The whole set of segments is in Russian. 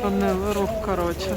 Зупинили рух, коротше.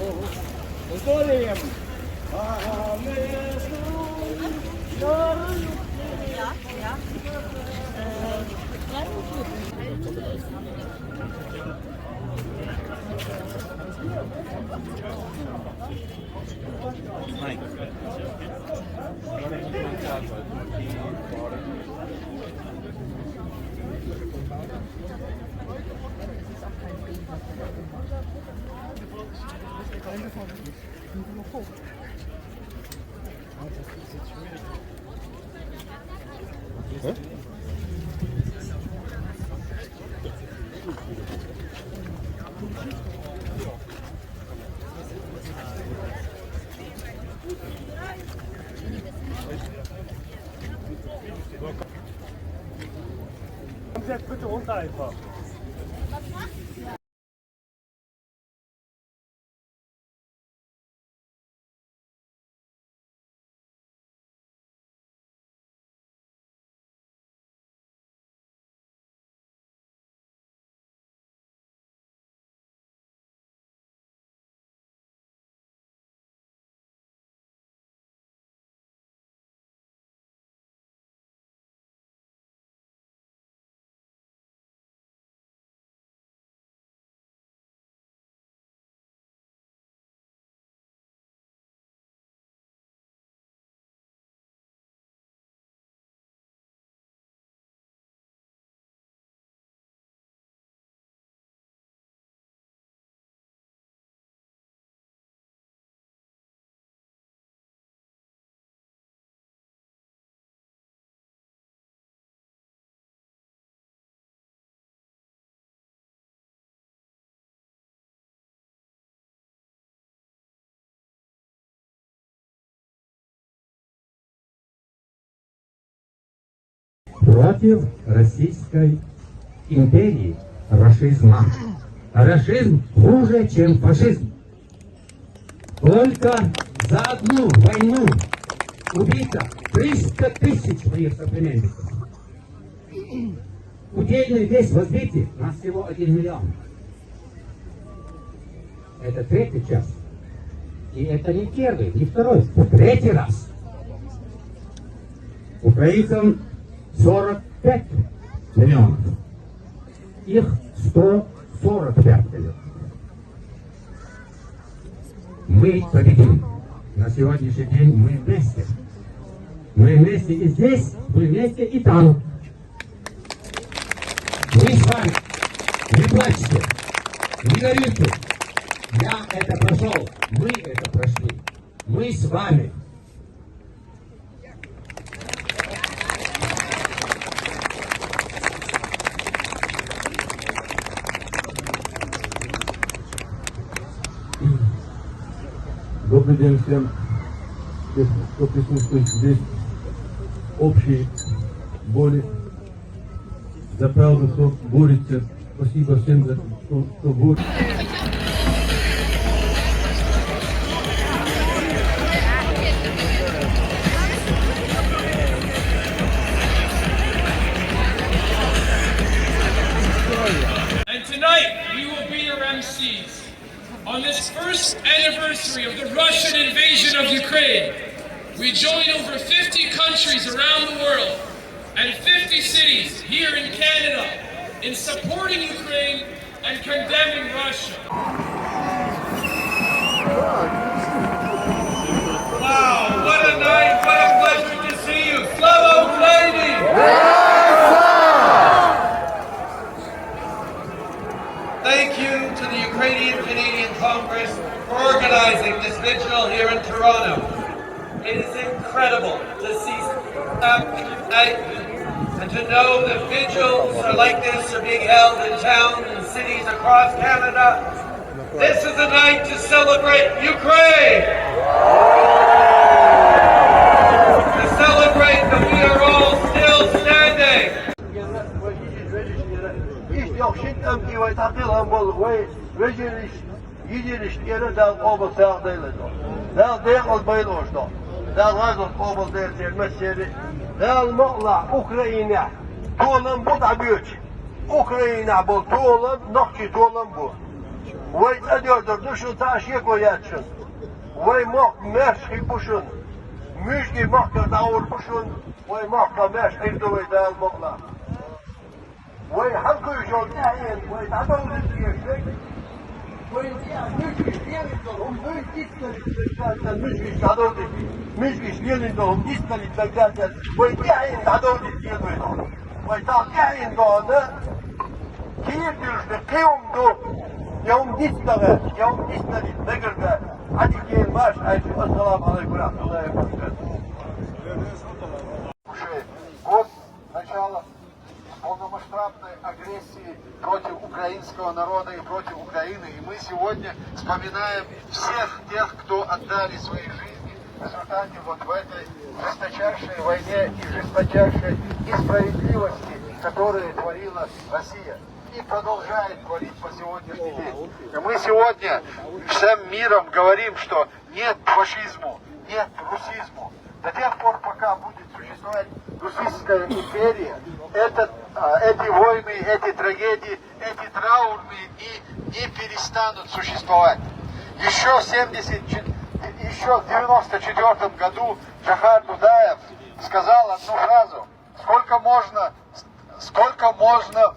Bitte runter einfach. Против Российской империи, рашизма. Рашизм хуже, чем фашизм. Только за одну войну убито 300 тысяч моих соплеменников. Удельный вес возьмите, у нас всего 1 миллион. Это третий час. И это не первый, не второй, третий раз. Украинцам 45 миллионов. Их 145 миллионов. Мы победим. На сегодняшний день мы вместе. Мы вместе и здесь, мы вместе и там. Мы с вами. Не плачьте, не горюйте. Я это прошел, мы это прошли. Мы с вами. Добрый день всем, кто присутствует здесь. Общей боли за правду, кто борется. Спасибо всем, кто борется. And tonight, we will be your MCs. On this first anniversary of the Russian invasion of Ukraine, we join over 50 countries around the world and 50 cities here in Canada in supporting Ukraine and condemning Russia. Wow, what a night, what a pleasure to see you. Slava Ukraini! Thank you to the Ukrainian-Canadian Congress for organizing this vigil here in Toronto. It is incredible to see and to know that vigils like this are being held in towns and cities across Canada. This is a night to celebrate Ukraine! To celebrate that we are all still standing! Yaxşıdan ki ve takılan bol ve veciliş yediliş yere dal obul sağdaylı. Dal deyil bayıl oldu. Dal gazot obul deyil mesele. Dal mağla Ukrayna. Tolan bu da büyük. Ukrayna bu tolan nakçı tolan bu. Vay ediyordur duşun taşıya koyacaksın. Vay mak meşki puşun. Müjgi makka davul puşun. Vay makka meşki duvay dal mokla. Vay halkı yüzyon neyin. Vay tadavul edecek. Vay müjgi yerin vay diskali beklerken müjgi tadavul edecek. Müjgi yerin diskali beklerken vay neyin tadavul edecek. Vay ta neyin doğanı. Kiyir dürüşte kıyımdı. Yavum diskali, yavum diskali begirde. Hadi gelin baş. Assalamu alaikum ve rahmatullahi ve berekatuhu. Год начала полномасштабной агрессии против украинского народа и против Украины. И мы сегодня вспоминаем всех тех, кто отдали свои жизни в результате вот в этой жесточайшей войне и жесточайшей несправедливости, которую творила Россия. И продолжает творить по сегодняшний день. И мы сегодня всем миром говорим, что нет фашизму, нет русизму. До тех пор, пока будет существовать Российская империя, эти войны, эти трагедии, эти траурные дни не перестанут существовать. Еще в 94 году Джохар Дудаев сказал одну фразу: сколько можно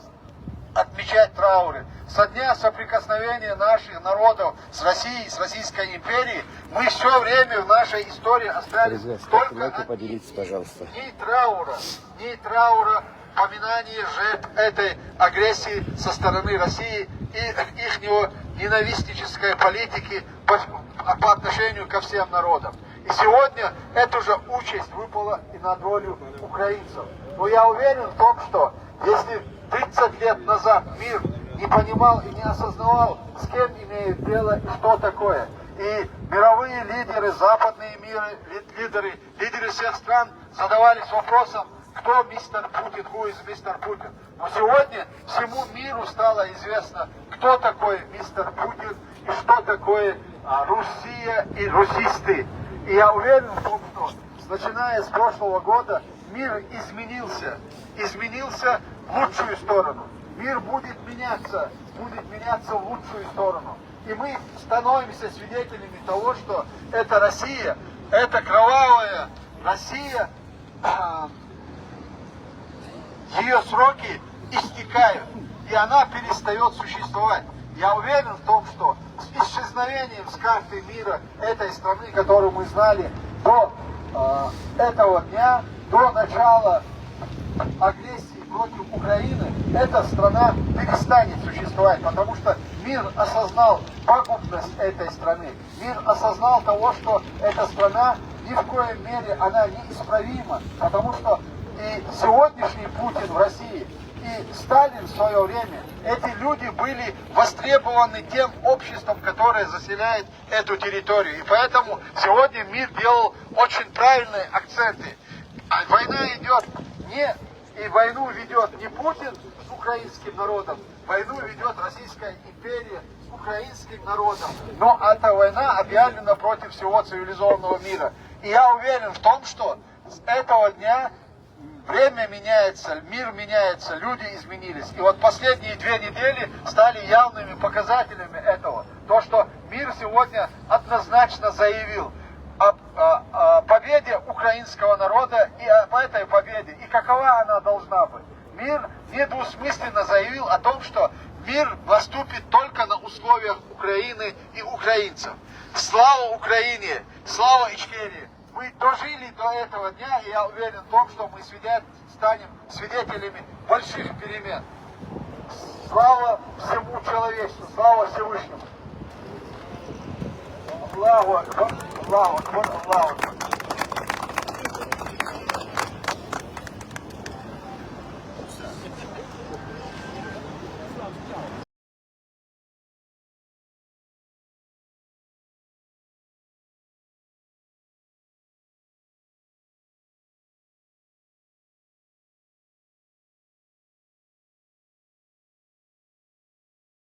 отмечать трауры. Со дня соприкосновения наших народов с Россией, с Российской империей, мы все время в нашей истории остались только поделитесь, пожалуйста. Ни траура, поминания жертв этой агрессии со стороны России и их ненавистнической политики по отношению ко всем народам. И сегодня эту же участь выпала и на долю украинцев. Но я уверен в том, что если 30 лет назад мир не понимал и не осознавал, с кем имеет дело и что такое. И мировые лидеры, западные лидеры всех стран задавались вопросом, кто мистер Путин, who is мистер Путин. Но сегодня всему миру стало известно, кто такой мистер Путин и что такое Россия и русисты. И я уверен в том, что начиная с прошлого года мир изменился в лучшую сторону. Мир будет меняться в лучшую сторону. И мы становимся свидетелями того, что эта Россия, эта кровавая Россия, ее сроки истекают, и она перестает существовать. Я уверен в том, что с исчезновением с карты мира этой страны, которую мы знали до этого дня, до начала агрессии против Украины, эта страна перестанет существовать, потому что мир осознал пагубность этой страны. Мир осознал того, что эта страна ни в коей мере она неисправима, потому что и сегодняшний Путин в России, и Сталин в свое время, эти люди были востребованы тем обществом, которое заселяет эту территорию. И поэтому сегодня мир делал очень правильные акценты. Война идет и войну ведет не Путин с украинским народом, войну ведет Российская империя с украинским народом. Но эта война объявлена против всего цивилизованного мира. И я уверен в том, что с этого дня время меняется, мир меняется, люди изменились. И вот последние 2 недели стали явными показателями этого. То, что мир сегодня однозначно заявил о победе украинского народа и об этой победе, и какова она должна быть. Мир недвусмысленно заявил о том, что мир наступит только на условиях Украины и украинцев. Слава Украине! Слава Ичкерии! Мы дожили до этого дня, и я уверен в том, что мы станем свидетелями больших перемен. Слава всему человечеству! Слава Всевышнему! Аллаху Акбар! Аллаху Акбар! Аллаху Акбар!